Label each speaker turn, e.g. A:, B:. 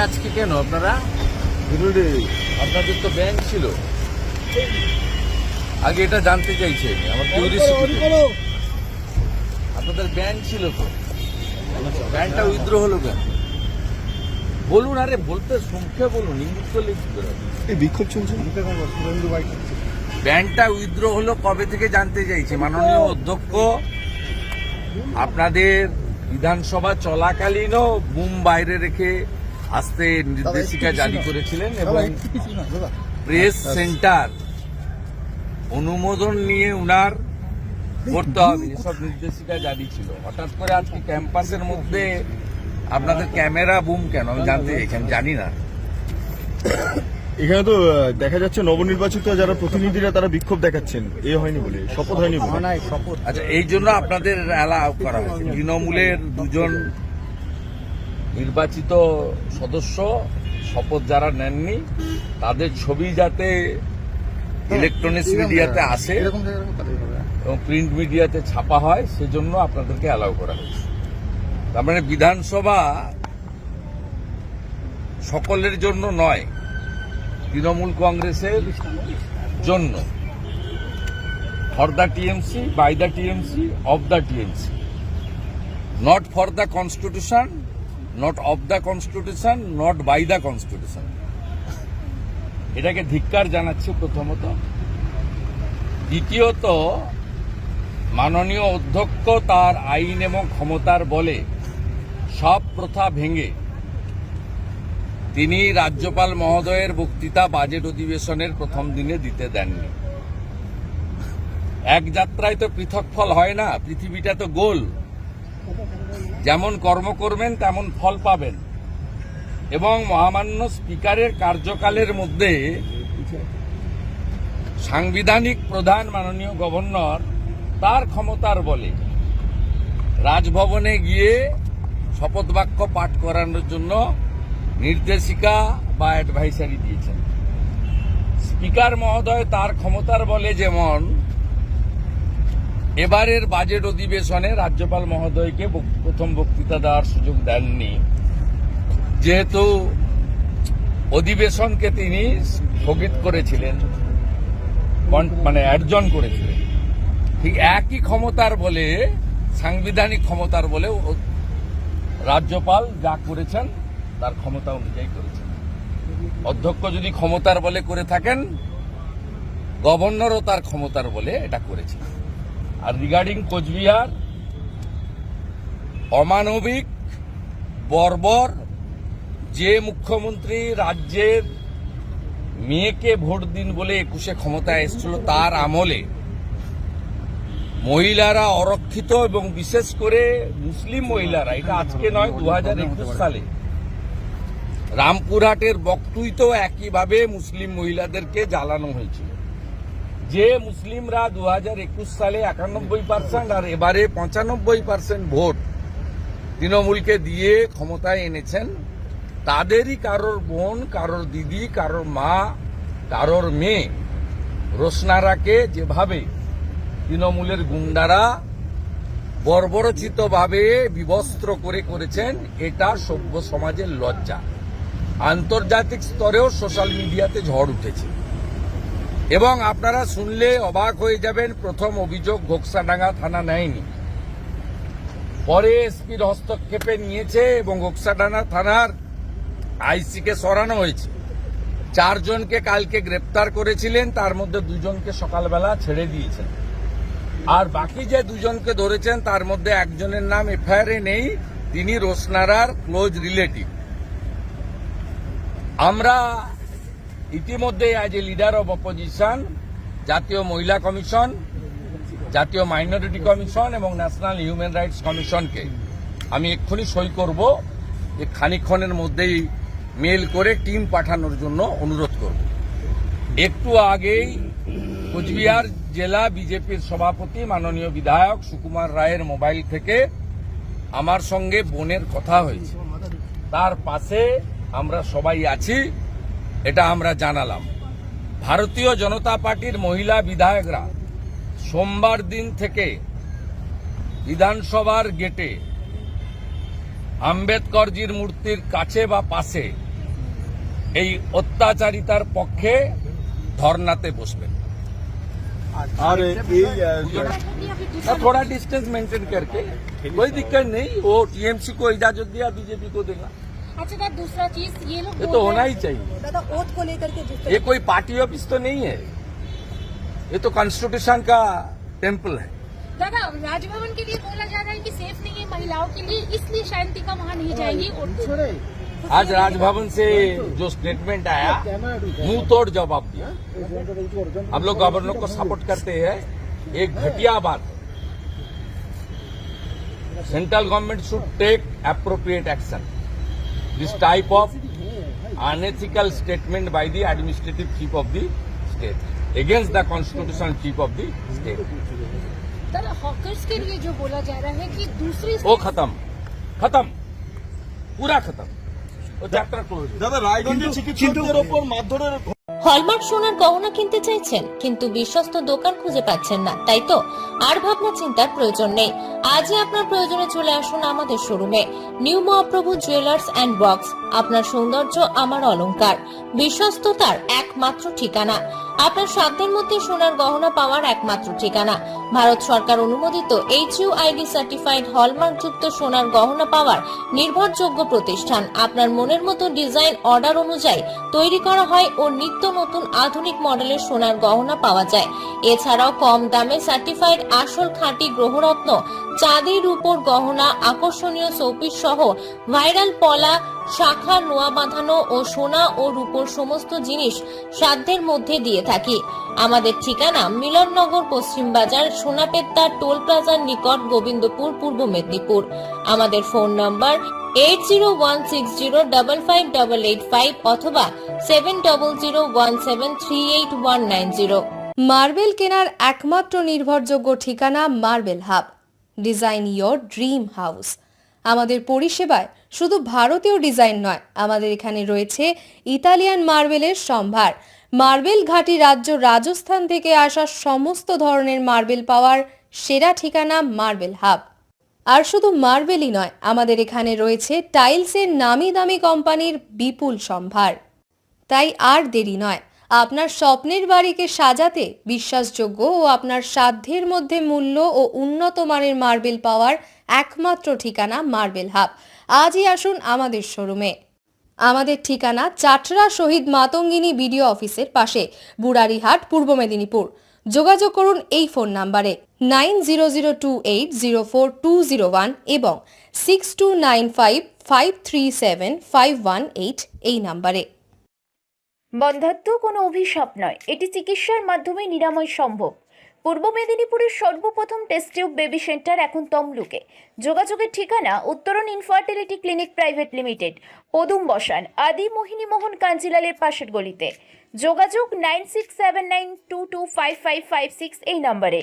A: আজকে কেন আপনারা? আপনাদের তো ব্যাংক ছিল, আগে এটা জানতে চাইছে আমার কিউরিওসিটি। আপনাদের ব্যাংক ছিল তো, ব্যাংকটা উইথড্র হলো কেন বলুন? আরে বলতে সংখ্যা বলুন, ইঙ্গিত করলে কি করে?
B: বিক্ষোভ চলছে।
A: ব্যাংকটা উইথড্র হলো কবে থেকে জানতে চাইছে মাননীয় অধ্যক্ষ। আপনাদের বিধানসভা চলাকালীনও বুম বাইরে রেখে আসতে নির্দেশিকা জারি করেছিলেন এবং প্রেস সেন্টার অনুমোদন নিয়ে উনার করতে হবে এসব নির্দেশিকা জারি ছিল। হঠাৎ করে আজকে ক্যাম্পাসের মধ্যে আপনাদের ক্যামেরা বুম কেন আমি জানতে চাইছি, আমি জানি না।
B: এখানে তো দেখা যাচ্ছে নবনির্বাচিত যারা প্রতিনিধিরা তারা বিক্ষোভ দেখাচ্ছেন, এ হয়নি বলে, শপথ হয়নি বলে।
A: আচ্ছা, এই জন্য আপনাদের অ্যালাউ করা হয়েছে। তৃণমূলের দুজন নির্বাচিত সদস্য শপথ যারা নেননি তাদের ছবি যাতে ইলেকট্রনিক্স মিডিয়াতে আসে এবং প্রিন্ট মিডিয়াতে ছাপা হয় সেজন্য আপনাদেরকে অ্যালাউ করা হয়েছে। তার মানে বিধানসভা সকলের জন্য নয়, তৃণমূল কংগ্রেসের জন্য, for the TMC, by the TMC, of the TMC, not for the constitution, not of the constitution, not by the constitution. এটাকে ধিক্কার জানাচ্ছি প্রথমত। দ্বিতীয়ত, মাননীয় অধ্যক্ষ তার আইন এবং ক্ষমতার বলে সব প্রথা ভেঙে তিনি রাজ্যপাল মহোদয়ের বক্তৃতা বাজেট অধিবেশনের প্রথম দিনে দিতে দেননি। এক যাত্রায় তো পৃথক ফল হয় না, পৃথিবীটা তো গোল। যেমন কর্ম করবেন তেমন ফল পাবেন। এবং মহামান্য স্পিকারের কার্যকালের মধ্যে সাংবিধানিক প্রধান মাননীয় গভর্নর তার ক্ষমতার বলে রাজভবনে গিয়ে শপথ বাক্য পাঠ করানোর জন্য নির্দেশিকা বা অ্যাডভাইসারি দিয়েছেন। স্পিকার মহোদয় তার ক্ষমতার বলে যেমন এবারের বাজেট অধিবেশনে রাজ্যপাল মহোদয়কে প্রথম বক্তৃতা দেওয়ার সুযোগ দেননি, যেহেতু অধিবেশনকে তিনি স্থগিত করেছিলেন, মানে অ্যাডজন করেছিলেন। ঠিক একই ক্ষমতার বলে, সাংবিধানিক ক্ষমতার বলে রাজ্যপাল যা করেছেন তার ক্ষমতা অনুযায়ী করেছেন। অধ্যক্ষ যদি ক্ষমতার বলে করে থাকেন, গভর্নরও তার ক্ষমতার বলে এটা করেছেন। আর রিগার্ডিং কোচবিহার, অমানবিক, বর্বর, যে মুখ্যমন্ত্রী রাজ্যের মেয়েকে ভোট দিন বলে 21-এ ক্ষমতায় এসেছিল তার আমলে মহিলারা অরক্ষিত এবং বিশেষ করে মুসলিম মহিলারা, এটা আজকে নয়, 2021 সালে রামপুরহাটের বকটুইতেও একইভাবে মুসলিম মহিলাদেরকে জ্বালানো হয়েছিল। যে মুসলিমরা 2021 সালে 91% আর এবারে 95% ভোট তৃণমূলকে দিয়ে ক্ষমতায় এনেছেন, তাদেরই কারোর বোন, কারোর দিদি, কারোর মা, কারোর মেয়ে রোশনারাকে যেভাবে তৃণমূলের গুন্ডারা বর্বরচিতভাবে বিবস্ত্র করেছেন, এটা সভ্য সমাজের লজ্জা। আন্তর্জাতিক স্তরেও সোশ্যাল মিডিয়াতে ঝড় উঠেছে এবং আপনারা শুনলে অবাক হয়ে যাবেন। প্রথম অভিযোগ ঘোকসাডাঙ্গা থানা নেয়নি, পরে এসপির হস্তক্ষেপে নিয়েছে এবং ঘোকসাডাঙ্গা থানার আইসিকে সরানো হয়েছে। 4 জনকে কালকে গ্রেপ্তার করেছিলেন, তার মধ্যে 2 জনকে সকালবেলা ছেড়ে দিয়েছেন। আর বাকি যে 2 জনকে ধরেছেন তার মধ্যে একজনের নাম এফআইআরে নেই, তিনি রোশনারার ক্লোজ রিলেটিভ। আমরা ইতিমধ্যে as a leader of opposition জাতীয় মহিলা কমিশন, জাতীয় মাইনরিটি কমিশন এবং ন্যাশনাল হিউম্যান রাইটস কমিশনকে আমি এক্ষুনি সই করব যে খানিকক্ষণের মধ্যেই মেল করে টিম পাঠানোর জন্য অনুরোধ করব। একটু আগেই কোচবিহার জেলা বিজেপির সভাপতি মাননীয় বিধায়ক সুকুমার রায়ের মোবাইল থেকে আমার সঙ্গে বোনের কথা হয়েছে, তার পাশে আমরা সবাই আছি, এটা আমরা জানালাম। ভারতীয় জনতা পার্টির মহিলা বিধায়করা সোমবার দিন থেকে বিধানসভার গেটে আম্বেদকরজির মূর্তির কাছে বা পাশে এই অত্যাচারিতার পক্ষে ধর্নাতে বসবেন।
B: আর এই
A: थोड़ा डिस्टेंस मेंटेन करके कोई दिक्कत नहीं, वो टीएमसी को इजाजत दिया, बीजेपी को देगा।
C: अच्छा दादा, दूसरा चीज ये लोग
A: ये तो होना ही चाहिए।
C: दादा ओथ को लेकर के जिस
A: ये कोई पार्टी ऑफिस तो नहीं है, ये तो कॉन्स्टिट्यूशन का टेम्पल है।
C: दादा राजभवन के लिए बोला जा रहा है कि सेफ नहीं है महिलाओं के लिए, इसलिए शांतिका वहाँ नहीं जाएंगी।
A: आज राजभवन से जो स्टेटमेंट आया, मुंह तोड़ जवाब दिया। हम लोग गवर्नर को सपोर्ट करते हैं, एक घटिया बात है। Central government should take appropriate action. This type of unethical statement by the administrative chief of the state against the constitutional chief of the state.
C: दादा हॉकर्स के लिए जो बोला जा रहा है कि दूसरी
A: वो खत्म पूरा खत्म, वो चैप्टर क्लोज।
B: দাদা রায়গঞ্জে চিকিৎসকদের ওপর মারধরের
D: হলমার্ক সোনার গহনা কিনতে চাইছেন কিন্তু বিশ্বস্ত দোকান খুঁজে পাচ্ছেন না, তাই তো আর ভাবনা চিন্তার প্রয়োজন নেই। আজই আপনার প্রয়োজনে চলে আসুন আমাদের শোরুমে। New Mahaprabhu jewellers and box, আপনার সৌন্দর্য আমার অলংকার, বিশ্বস্ততার একমাত্র ঠিকানা, আপনার সাধ্যের মধ্যে সোনার গহনা পাওয়ার একমাত্র ঠিকানা। ভারত সরকার অনুমোদিত HUID সার্টিফাইড হলমার্ক যুক্ত সোনার গহনা পাওয়ার নির্ভরযোগ্য প্রতিষ্ঠান। আপনার মনের মতো ডিজাইন অর্ডার অনুযায়ী তৈরি করা হয় ও নিত্য নতুন আধুনিক মডেলের সোনার গহনা পাওয়া যায়। এছাড়াও কম দামে সার্টিফাইড আসল খাঁটি গ্রহরত্ন, চাঁদির উপর গহনা, আকর্ষণীয় শোপিস সহ ভাইরাল পলা, শাখা, নোয়া বাঁধানো ও সোনা ও রূপোর সমস্ত জিনিস সাধ্যের মধ্যে দিয়ে থাকি। আমাদের ঠিকানা মিলননগর, পশ্চিম বাজার, সোনাপেত্তা টোল প্লাজার নিকট, গোবিন্দপুর, পূর্ব মেদিনীপুর। আমাদের ফোন নম্বর 8016055885 অথবা 7001738190।
E: মার্বেল কেনার একমাত্র নির্ভরযোগ্য ঠিকানা marble hub. Design your dream house. আমাদের পরিষেবায় শুধু ভারতীয় ডিজাইন নয়, আমাদের এখানে রয়েছে ইতালিয়ান মার্বেলের সম্ভার। মার্বেল ঘাঁটি রাজ্য রাজস্থান থেকে আসা সমস্ত ধরনের মার্বেল পাওয়ার সেরা ঠিকানা মার্বেল হাব। আর শুধু মার্বেলই নয়, আমাদের এখানে রয়েছে টাইলসের নামি দামি কোম্পানির বিপুল সম্ভার। তাই আর দেরি নয়, আপনার স্বপ্নের বাড়িকে সাজাতে বিশ্বাসযোগ্য ও আপনার সাধ্যের মধ্যে মূল্য ও উন্নত মানের মার্বেল পাওয়ার একমাত্র ঠিকানা মার্বেল হাব। আজই আসুন আমাদের শোরুমে। আমাদের ঠিকানা চাটরা শহীদ মাতঙ্গিনী বিডিও অফিসের পাশে, বুড়ারিহাট, পূর্ব মেদিনীপুর। যোগাযোগ করুন এই ফোন নাম্বারে 9002804201 এবং 6295537518 এই নাম্বারে।
F: বন্ধ্যাত্ব কোনো অভিশাপ নয়, এটি চিকিৎসার মাধ্যমে নিরাময় সম্ভব। পূর্ব মেদিনীপুরের সর্বপ্রথম টেস্ট টিউব বেবি সেন্টার এখন তমলুকে। যোগাযোগের ঠিকানা উত্তরণ ইনফার্টিলিটি ক্লিনিক প্রাইভেট লিমিটেড, পদুম বসান, আদি মোহিনী মোহন কাঞ্জিলালের পাশের গলিতে। যোগাযোগ 9679225556 এই নম্বরে।